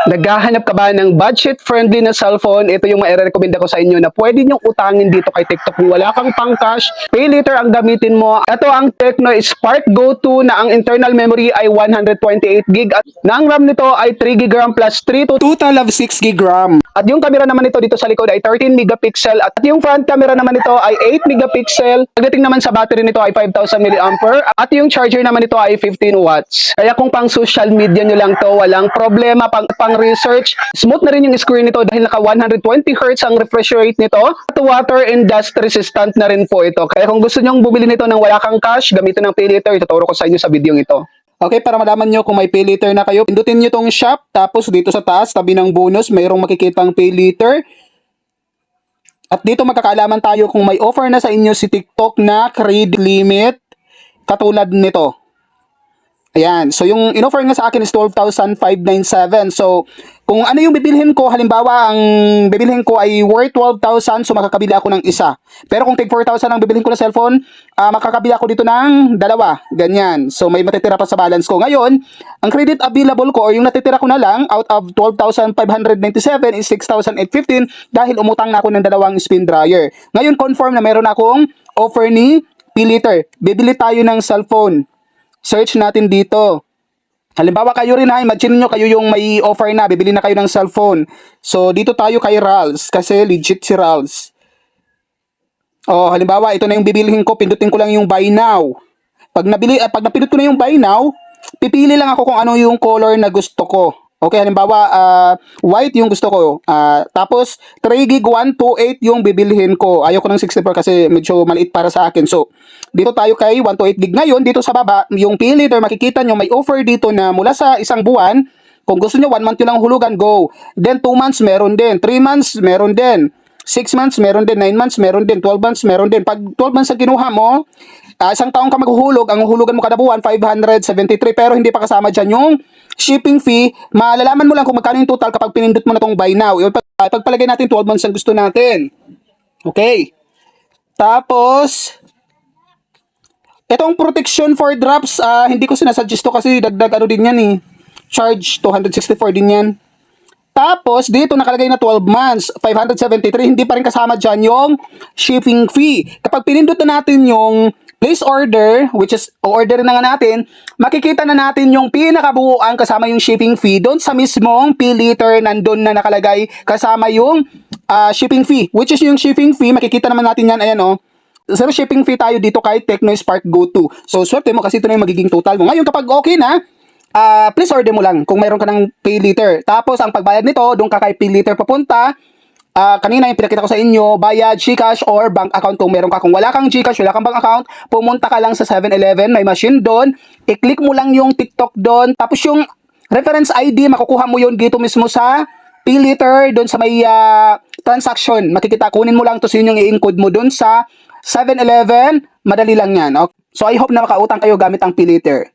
Naghahanap ka ba ng budget-friendly na cellphone? Ito yung mai-recommend ko sa inyo na pwede nyong utangin dito kay TikTok. Kung wala kang pang-cash, pay later ang gamitin mo. Ito ang Tecno Spark Go 2 na ang internal memory ay 128GB at na ang RAM nito ay 3GB RAM plus 3 to total of 6GB RAM. At yung camera naman nito dito sa likod ay 13 megapixel at yung front camera naman nito ay 8 megapixel. Pagdating naman sa battery nito ay 5,000 mAh at yung charger naman nito ay 15 watts. Kaya kung pang social media nyo lang to, walang problema. Pang research, smooth na rin yung screen nito dahil naka 120Hz ang refresh rate nito at water and dust resistant na rin po ito. Kaya kung gusto nyong bumili nito ng wala kang cash, gamitin ng pay later, ituturo ko sa inyo sa video ito. Okay, para malaman nyo kung may pay later na kayo, pindutin nyo tong shop, tapos dito sa taas, tabi ng bonus, mayroong makikitang pay later. At dito magkakaalaman tayo kung may offer na sa inyo si TikTok na credit limit katulad nito. Ayan, so yung in-offer nga sa akin is 12,597. So, kung ano yung bibilhin ko, halimbawa, ang bibilhin ko ay worth 12,000, so makakabili ako ng isa. Pero kung tig 4,000 ang bibilhin ko na cellphone, makakabili ako dito ng dalawa. Ganyan. So, may matitira pa sa balance ko. Ngayon, ang credit available ko, or yung natitira ko na lang, out of 12,597 is 6,815 dahil umutang na ako ng dalawang spin dryer. Ngayon, confirm na meron akong offer ni P-Liter. Bibili tayo ng cellphone. Search natin dito. Halimbawa kayo rin ha, imagine nyo kayo yung may offer na, bibili na kayo ng cellphone. So dito tayo kay Rals kasi legit si Rals. Oh, halimbawa ito na yung bibilihin ko, pindutin ko lang yung buy now. Pag napindot ko na yung buy now, pipili lang ako kung ano yung color na gusto ko. Okay, halimbawa white yung gusto ko. Tapos 3GB 128 yung bibilhin ko. Ayoko ng 64 kasi medyo maliit para sa akin. So, dito tayo kay 128GB. Ngayon, dito sa baba, yung pay later, makikita nyo may offer dito na mula sa isang buwan. Kung gusto nyo, 1 month nyo lang hulugan, go. Then 2 months, meron din. 3 months, meron din. 6 months, meron din. 9 months, meron din. 12 months, meron din. Pag 12 months na kinuha mo, isang taong ka maghuhulog, ang hulugan mo kada buwan, 573. Pero hindi pa kasama dyan yung shipping fee. Malalaman mo lang kung magkano yung total kapag pinindot mo na tong buy now. Pagpalagay natin 12 months ang gusto natin. Okay. Tapos, itong protection for drops, hindi ko sinasuggest to kasi dagdag ano din yan eh. Charge 264 din yan. Tapos, dito nakalagay na 12 months, 573, hindi pa rin kasama dyan yung shipping fee. Kapag pinindot na natin yung place order, which is order na nga natin, makikita na natin yung pinakabuuan kasama yung shipping fee. Doon sa mismong P-Liter, nandun na nakalagay kasama yung shipping fee. Which is yung shipping fee, makikita naman natin yan, ayan o. Zero shipping fee tayo dito kay Tecno Spark Go 2. So, swerte mo kasi ito na yung magiging total mo. Ngayon, kapag okay na, please order mo lang kung mayroon ka ng pay later. Tapos, ang pagbayad nito, doon ka kay pay later papunta. Kanina yung pinakita ko sa inyo, bayad, GCash or bank account kung meron ka. Kung wala kang GCash, wala kang bank account, pumunta ka lang sa 7-Eleven, may machine doon. I-click mo lang yung TikTok doon. Tapos yung reference ID, makukuha mo yun dito mismo sa pay later, doon sa may transaction. Makikita, kunin mo lang to, yun yung i-encode mo doon sa 7-Eleven. Madali lang yan. Okay? So, I hope na makautang kayo gamit ang pay later.